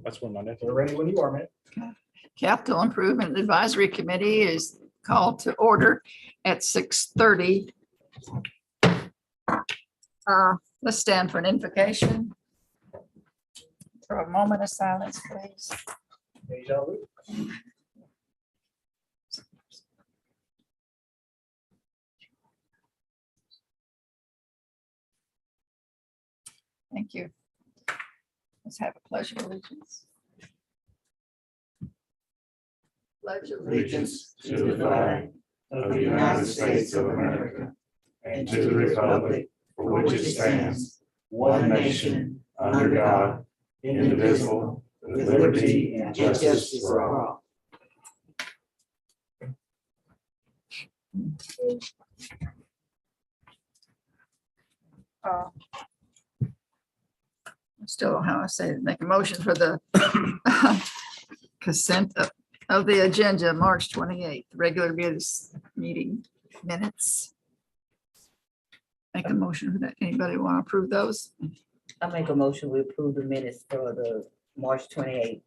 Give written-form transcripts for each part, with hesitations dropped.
That's when my nephew. We're ready when you are, man. Capital Improvement Advisory Committee is called to order at 6:30. Let's stand for an invocation. For a moment of silence, please. Deja vu. Thank you. Let's have a pledge of allegiance. Pledge of Allegiance to the flag of the United States of America and to the republic for which it stands, one nation, under God, indivisible, with liberty and justice for all. Still don't know how to say it. Make a motion for the consent of the agenda, March 28th, regular meeting minutes. Make a motion for that. Anybody want to approve those? I make a motion, we approve the minutes for the March 28th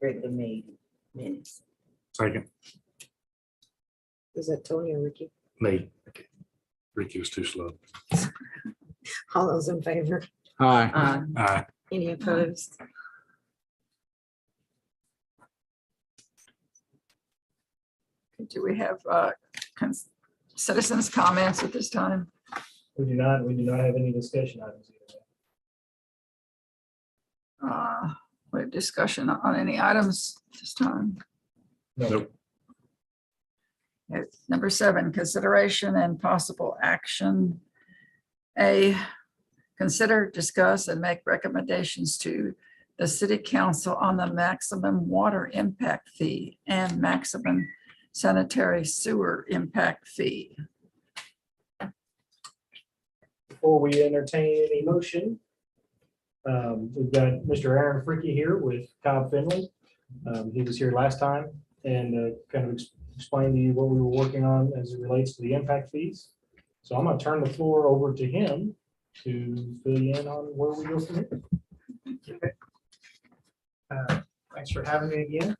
regular meeting minutes. Second, Is that Tony or Ricky? me. Ricky was too slow. All those in favor? Aye. Any opposed? Do we have citizens' comments at this time? We do not have any discussion items either. We have discussion on any items this time. Nope. Okay, Number 7, consideration and possible action. A, consider, discuss, and make recommendations to the city council on the maximum water impact fee and maximum sanitary sewer impact fee. Before we entertain any motion, we've got Mr. Aaron Fricky here with Cobb Finley. He was here last time and kind of explained to you what we were working on as it relates to the impact fees. So I'm going to turn the floor over to him to fill you in on where we go from here. Thanks for having me again.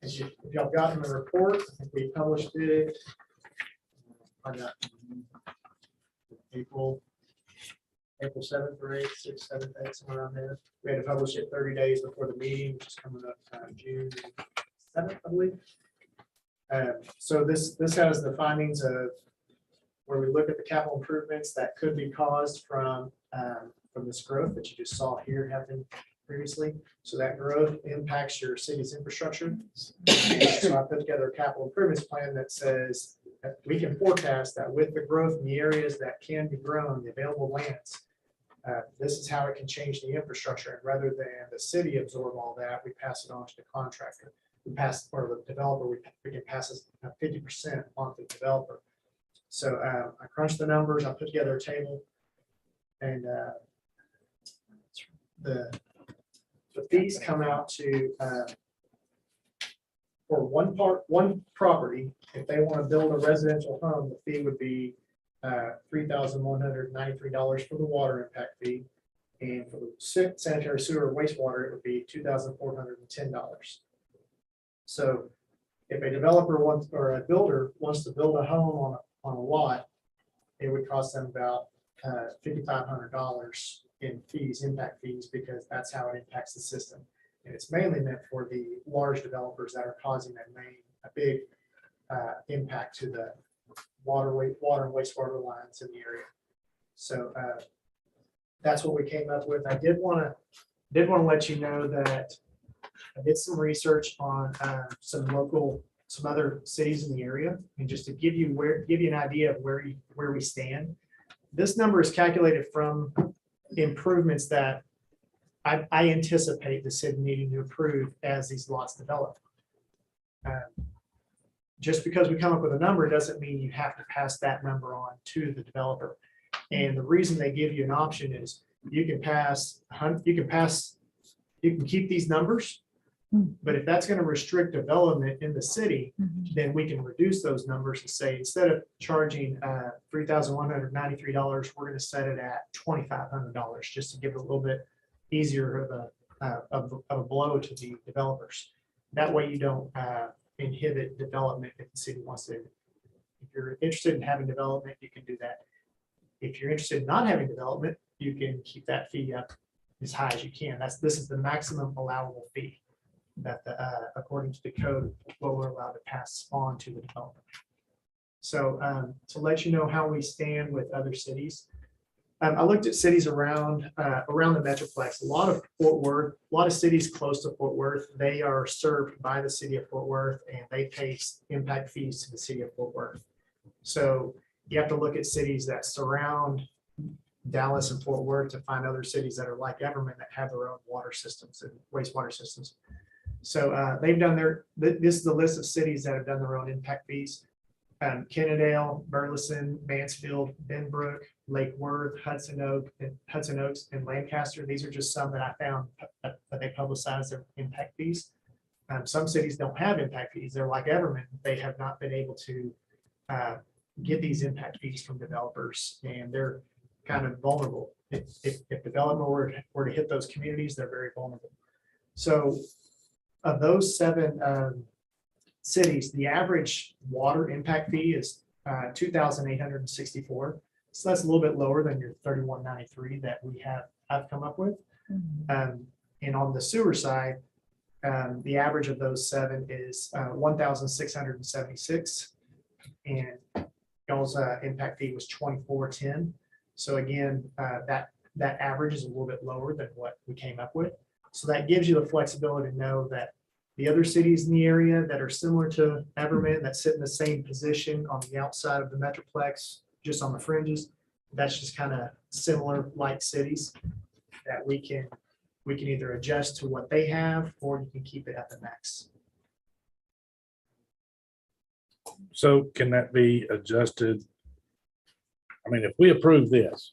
If y'all gotten the report, I think we published it. I got April 7th or 8th, 6th, 7th, 8th, somewhere around there. We had to publish it 30 days before the meeting, which is coming up June 7th, I believe. So this has the findings of where we look at the capital improvements that could be caused from this growth that you just saw here happen previously. So that growth impacts your city's infrastructure. So I put together a capital improvements plan that says that we can forecast that with the growth in the areas that can be grown, the available lands, this is how it can change the infrastructure. And rather than the city absorb all that, we pass it on to the contractor. We pass, or the developer, we can pass this 50% on to the developer. So I crunched the numbers, I put together a table, and the fees come out to for one property, if they want to build a residential home, the fee would be $3,193 for the water impact fee. And for the sanitary sewer wastewater, it would be $2,410. So if a developer wants, or a builder wants to build a home on a lot, it would cost them about $5,500 in fees, impact fees, because that's how it impacts the system. And it's mainly meant for the large developers that are causing a big impact to the water and wastewater lines in the area. So that's what we came up with. I did want to let you know that I did some research on some other cities in the area, and just to give you an idea of where we stand. This number is calculated from improvements that I anticipate the city needing to approve as these lots develop. Just because we come up with a number doesn't mean you have to pass that number on to the developer. And the reason they give you an option is you can keep these numbers, but if that's going to restrict development in the city, then we can reduce those numbers and say, instead of charging $3,193, we're going to set it at $2,500, just to give it a little bit easier of of a blow to the developers. That way you don't inhibit development if the city wants to. If you're interested in having development, you can do that. If you're interested in not having development, you can keep that fee up as high as you can. This is the maximum allowable fee that according to the code, what we're allowed to pass on to the developer. So to let you know how we stand with other cities, I looked at cities around the Metroplex. A lot of Fort Worth, a lot of cities close to Fort Worth, they are served by the city of Fort Worth, and they pay impact fees to the city of Fort Worth. So you have to look at cities that surround Dallas and Fort Worth to find other cities that are like Everman that have their own water systems and wastewater systems. So they've done this is the list of cities that have done their own impact fees. Kennedale, Burleson, Mansfield, Benbrook, Lake Worth, Hudson Oaks, and Lancaster. These are just some that I found that they publicize their impact fees. Some cities don't have impact fees. They're like Everman. They have not been able to get these impact fees from developers, and they're kind of vulnerable. If development were to hit those communities, they're very vulnerable. So of those 7 cities, the average water impact fee is $2,864. So that's a little bit lower than your $31.93 that I've come up with. And on the sewer side, the average of those 7 is $1,676, and y'all's impact fee was $24.10. So again, that average is a little bit lower than what we came up with. So that gives you the flexibility to know that the other cities in the area that are similar to Everman, that sit in the same position on the outside of the Metroplex, just on the fringes, that's just kind of similar like cities that we can either adjust to what they have, or you can keep it at the max. So can that be adjusted? I mean, if we approve this,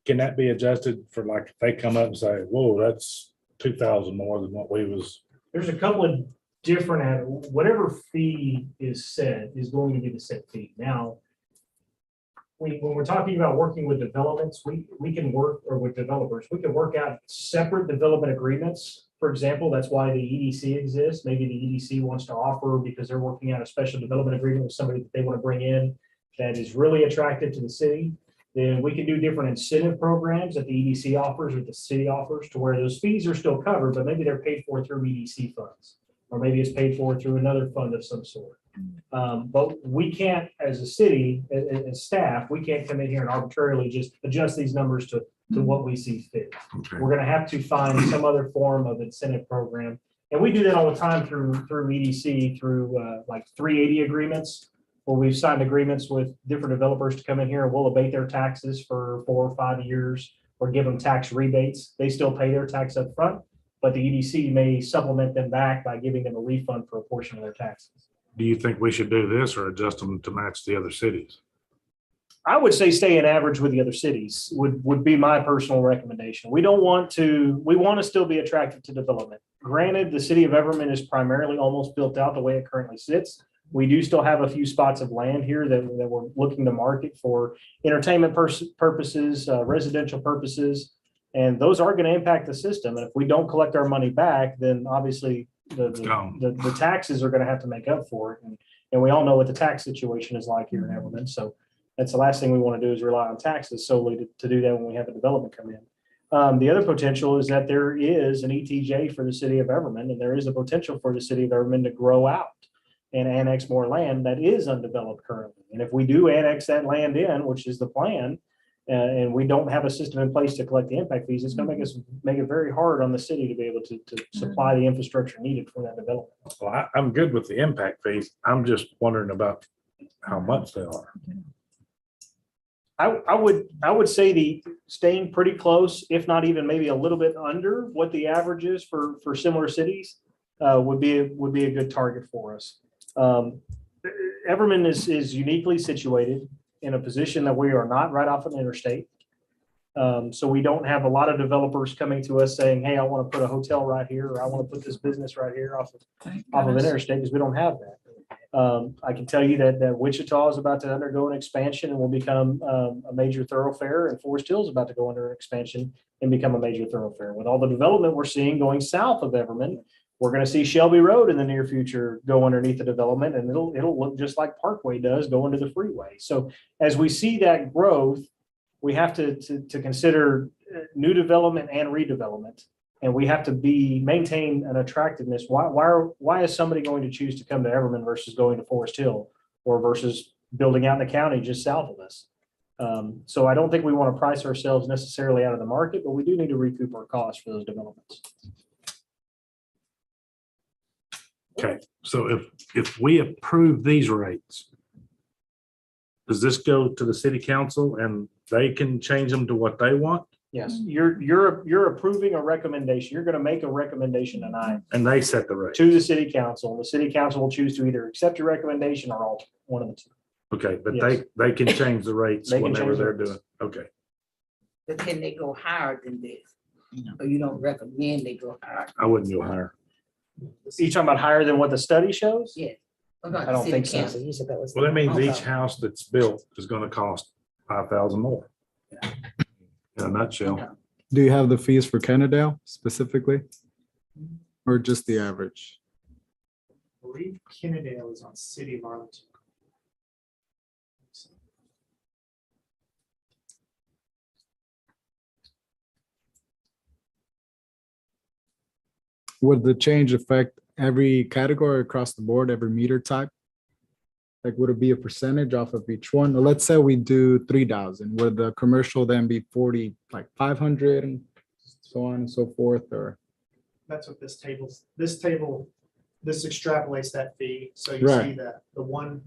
can that be adjusted for, like, if they come up and say, whoa, that's 2,000 more than what we was? There's a couple of different, whatever fee is set is going to be the set fee. Now, when we're talking about working with developments, we can work, or with developers, we can work out separate development agreements. For example, that's why the EDC exists. Maybe the EDC wants to offer, because they're working out a special development agreement with somebody that they want to bring in that is really attractive to the city. Then we can do different incentive programs that the EDC offers or the city offers, to where those fees are still covered, but maybe they're paid for through EDC funds, or maybe it's paid for through another fund of some sort. But we can't, as a city, as staff, we can't come in here and arbitrarily just adjust these numbers to what we see fit. Okay. We're gonna have to find some other form of incentive program. And we do that all the time through EDC, through like 380 agreements, where we've signed agreements with different developers to come in here and we'll abate their taxes for 4 or 5 years, or give them tax rebates. They still pay their tax up front, but the EDC may supplement them back by giving them a refund for a portion of their taxes. Do you think we should do this or adjust them to match the other cities? I would say stay in average with the other cities would be my personal recommendation. We want to still be attractive to development. Granted, the city of Everman is primarily almost built out the way it currently sits. We do still have a few spots of land here that we're looking to market for entertainment purposes, residential purposes, and those are going to impact the system. And if we don't collect our money back, then obviously the taxes are going to have to make up for it. And we all know what the tax situation is like here in Everman. So that's the last thing we want to do, is rely on taxes solely to do that when we have a development come in. The other potential is that there is an ETJ for the city of Everman, and there is a potential for the city of Everman to grow out and annex more land that is undeveloped currently. And if we do annex that land in, which is the plan, and we don't have a system in place to collect the impact fees, it's going to make it very hard on the city to be able to supply the infrastructure needed for that development. Well, I'm good with the impact fees. I'm just wondering about how much they are. I would say staying pretty close, if not even maybe a little bit under what the average is for similar cities, would be a good target for us. Everman is uniquely situated in a position that we are not right off an interstate. So we don't have a lot of developers coming to us saying, hey, I want to put a hotel right here, or I want to put this business right here off of an interstate, because we don't have that. I can tell you that Wichita is about to undergo an expansion and will become a major thoroughfare, and Forest Hill is about to go under an expansion and become a major thoroughfare. With all the development we're seeing going south of Everman, we're going to see Shelby Road in the near future go underneath the development, and it'll look just like Parkway does go into the freeway. So as we see that growth, we have to consider new development and redevelopment. And we have to maintain an attractiveness. Why is somebody going to choose to come to Everman versus going to Forest Hill or versus building out in the county just south of us? So I don't think we want to price ourselves necessarily out of the market, but we do need to recoup our costs for those developments. Okay, so if we approve these rates, does this go to the city council and they can change them to what they want? Yes, you're approving a recommendation. You're going to make a recommendation tonight And they set the rate? to the city council. The city council will choose to either accept your recommendation or alter one of the two. Okay, but Yes. they can change the rates They can whenever change the they're rates. doing, okay. But can they go higher than this? Or you don't recommend they go higher? I wouldn't go higher. Are you talking about higher than what the study shows? Yeah. What about I don't the think city so. council? You said that was. Well, that means each Okay. house that's built is gonna cost 5,000 more. In a nutshell. Do you have the fees for Kennedale specifically? Or just the average? I believe Kennedale is on City of Arlington. Would the change affect every category across the board, every meter type? Like, would it be a percentage off of each one? Or let's say we do 3,000, would the commercial then be 40, like 500 and so on and so forth, or? That's what this table, this extrapolates that fee. So you see Right. the one.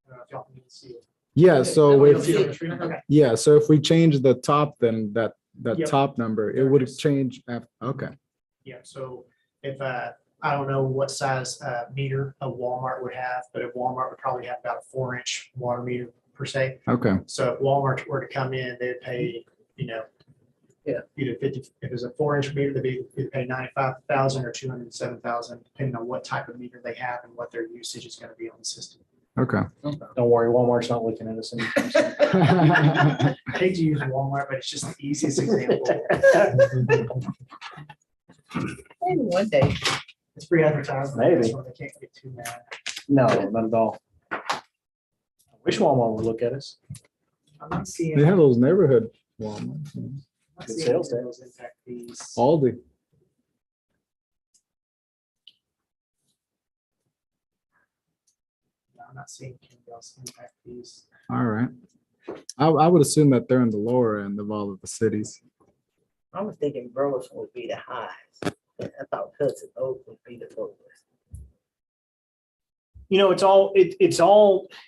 I don't know if y'all can see it. Yeah, so You'll if, see it on the screen? Okay. yeah, so if we change the top, then that Yep. top number, it There it would is. change. Okay, Yeah, so if, I don't know what size meter a Walmart would have, but if Walmart would probably have about a 4-inch water meter per se. okay, So if Walmart were to come in, they'd pay, Yeah. either 50, if it's a 4-inch meter, they'd either pay 95,000 or 207,000, depending on what type of meter they have and what their usage is going to be on the system. okay. Don't worry, Walmart's not looking at us. anytime soon. I hate to use Walmart, but it's just the easiest example. Maybe one day. It's free advertising. Maybe. That's why they can't get too mad. No, not at all. I wish Walmart would look at us. I'm not seeing. They have those neighborhood Walmarts, I'm not Good seeing sales any of those impact fees. Aldi. No, I'm not seeing Kendall's impact fees. All right. I would assume that they're in the lower end of all of the cities. I was thinking Burleson would be the highest. I thought Hudson Oak would be the lowest.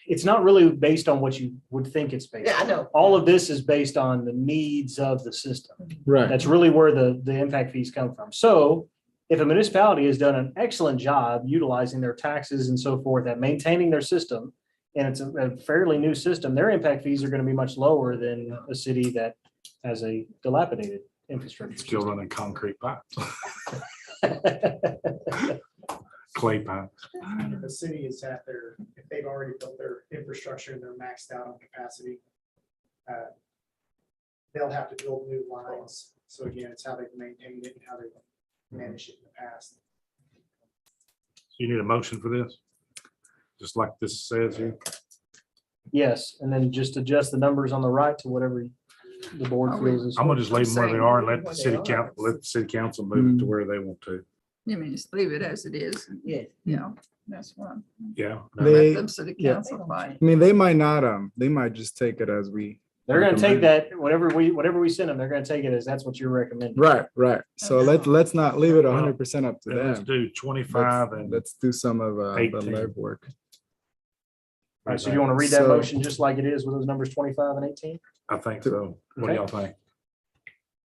It's not really based on what you would think it's based Yeah, I on. know. All of this is based on the needs of the system. Right. That's really where the impact fees come from. So if a municipality has done an excellent job utilizing their taxes and so forth at maintaining their system, and it's a fairly new system, their impact fees are going to be much lower than a city that has a dilapidated infrastructure. Still system. running concrete pipes, clay pipes. If the city is at their, if they've already built their infrastructure and they're maxed out on capacity, they'll have to build new lines. So again, it's how they've maintained it and how they've managed it in the past. You need a motion for this? Just like this says here. Yes, and then just adjust the numbers on the right to whatever the board Are we- feels is. I'm gonna just leave them where they are and let the Where they city are. council, let the city council move it to where they want to. You mean, just leave it as it is, Yes. yeah, that's one. Yeah. They- Let them city yeah. council fight. I mean, they might not, they might just take it as we. They're gonna take recommend. that, whatever we send them, they're gonna take it as that's what you're recommending. Right, right. So let's not leave it 100% up to Then let's them. do 25 and Let's do some of the 18. legwork. All right, so you want to read that So- motion just like it is with those numbers 25 and 18? I think so. What do y'all think?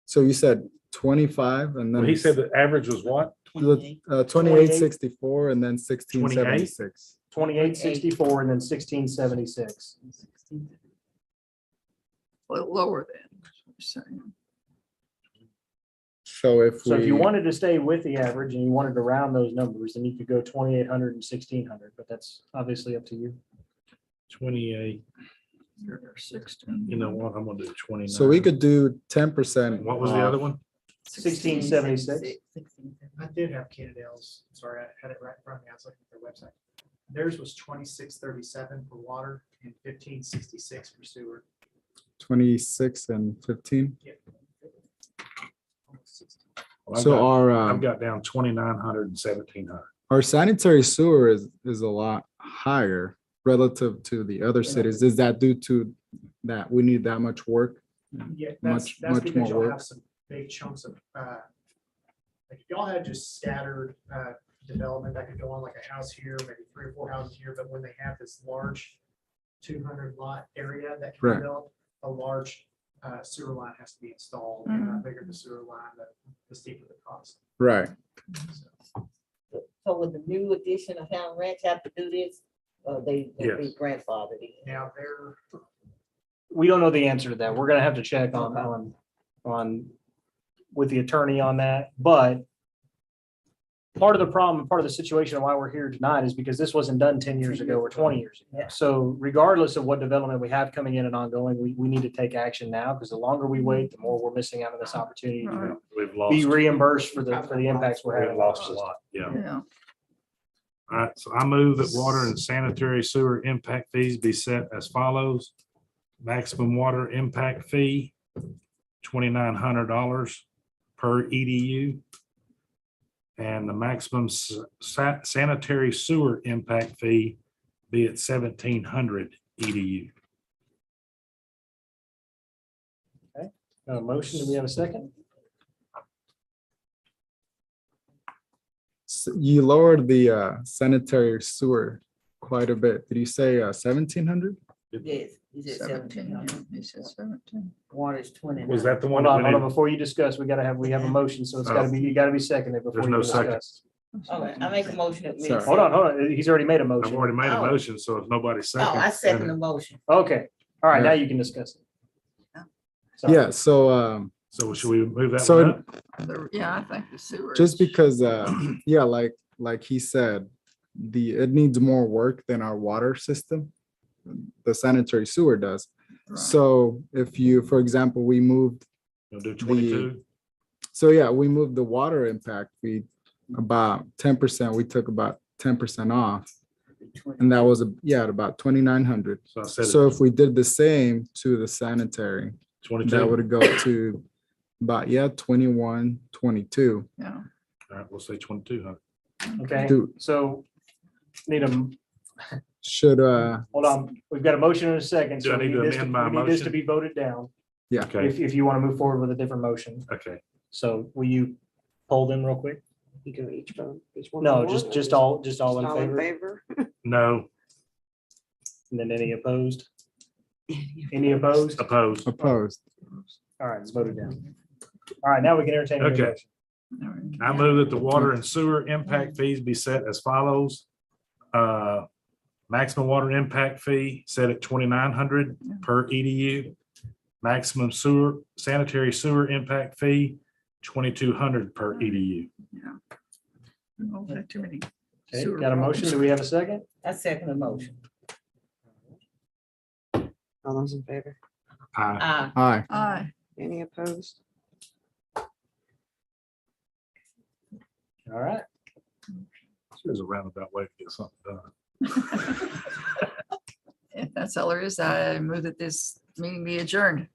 So you said 25 and Well, then. he said the average was what? 2864 and then 1676. 2864 and then 1676. A little lower than. what you're saying. So if So if you we, wanted to stay with the average and you wanted to round those numbers, then you could go 2,800 and 1,600, but that's obviously up to you. 28, 16. you know what, I'm gonna do 29. so we could do 10%. What was the other one? 1676. I did have Cannondale's, sorry, I had it right in front of me, I was looking at their website. Theirs was 2637 for water and 1566 for sewer. 26 and 15. Almost 60. Well, I've So got- our, I've got down 2,900 and 1,700. our sanitary sewer is a lot higher relative to the other cities. Is that due to that we need that much work? Yeah, Much- that's much because more you'll work. have some big chunks of, like if y'all had just scattered, development that could go on like a house here, maybe 3 or 4 houses here, but when they have this large 200 lot area that can Right. be built, a large, sewer line has to be installed, and the bigger the sewer line, the steeper the cost. Right. So, So would the new addition of Town Ranch have to do this? Or they will be Yes. grandfathered in? Now, they're, We don't know the answer to that. We're gonna have to check on with the attorney on that, but part of the problem, part of the situation of why we're here tonight is because this wasn't done 10 years ago or 20 years ago. Yeah. So regardless of what development we have coming in and ongoing, we need to take action now, because the longer we wait, the more we're missing out on this opportunity to Right. We've be lost, reimbursed for the impacts we're we've having. lost a lot, yeah. Yeah, All right, so I move that water and sanitary sewer impact fees be set as follows. Maximum water impact fee, $2,900 per EDU. And the maximum sanitary sewer impact fee be at 1,700 EDU. Motion, do we have a second? You lowered the sanitary sewer quite a bit. Did you say 1,700? Yes, he said 17. 17. He said 17. Water is 20. Was that the one? Hold on, that we hold on, did? before you discuss, we have a motion, so it's gotta be, you gotta be seconded before There's you no second. discuss. Okay, I make a motion that we. Sorry. Hold on, he's already made a I've motion. already made a Oh. motion, so if nobody Oh, seconds. I second the motion. Okay, all right, now Yeah. you can discuss it. Sorry. Yeah, so So should we move that So- one up? Yeah, I think the sewer. just is- because, yeah, like he said, it needs more work than our water system. The sanitary sewer does. Right. So if you, for example, we moved, We'll do 22. so yeah, we moved the water impact fee about 10%. We took about 10% off. And that was, about 2,900. So I said So if we did the same to the sanitary, that 22. would go to about, 21, 22. Yeah. All right, we'll say 2,200. Okay, Do- so need a, Should, hold on, we've got a motion and a second. Do I so we need to this amend my we need this to motion? be voted down, Okay, if you want to move forward with a different motion. okay. So will you poll them real quick? You can each vote. each one No, by one, just or all in All in favor, favor? No, and then any opposed? Any opposed? opposed. opposed. All right, it's voted down. All right, now we can entertain. a new Okay. motion. I move that the water and sewer impact fees be set as follows. Maximum water impact fee set at 2,900 per EDU. Maximum sanitary sewer impact fee, 2,200 per EDU. Don't have too many. Okay, sewer got a motion? problems. Do we have a second? I second the motion. All those in favor? Aye. Aye. Aye. Aye. Any opposed? All right. There's a roundabout way to get something done. If that's all there is, I move that this meeting be adjourned.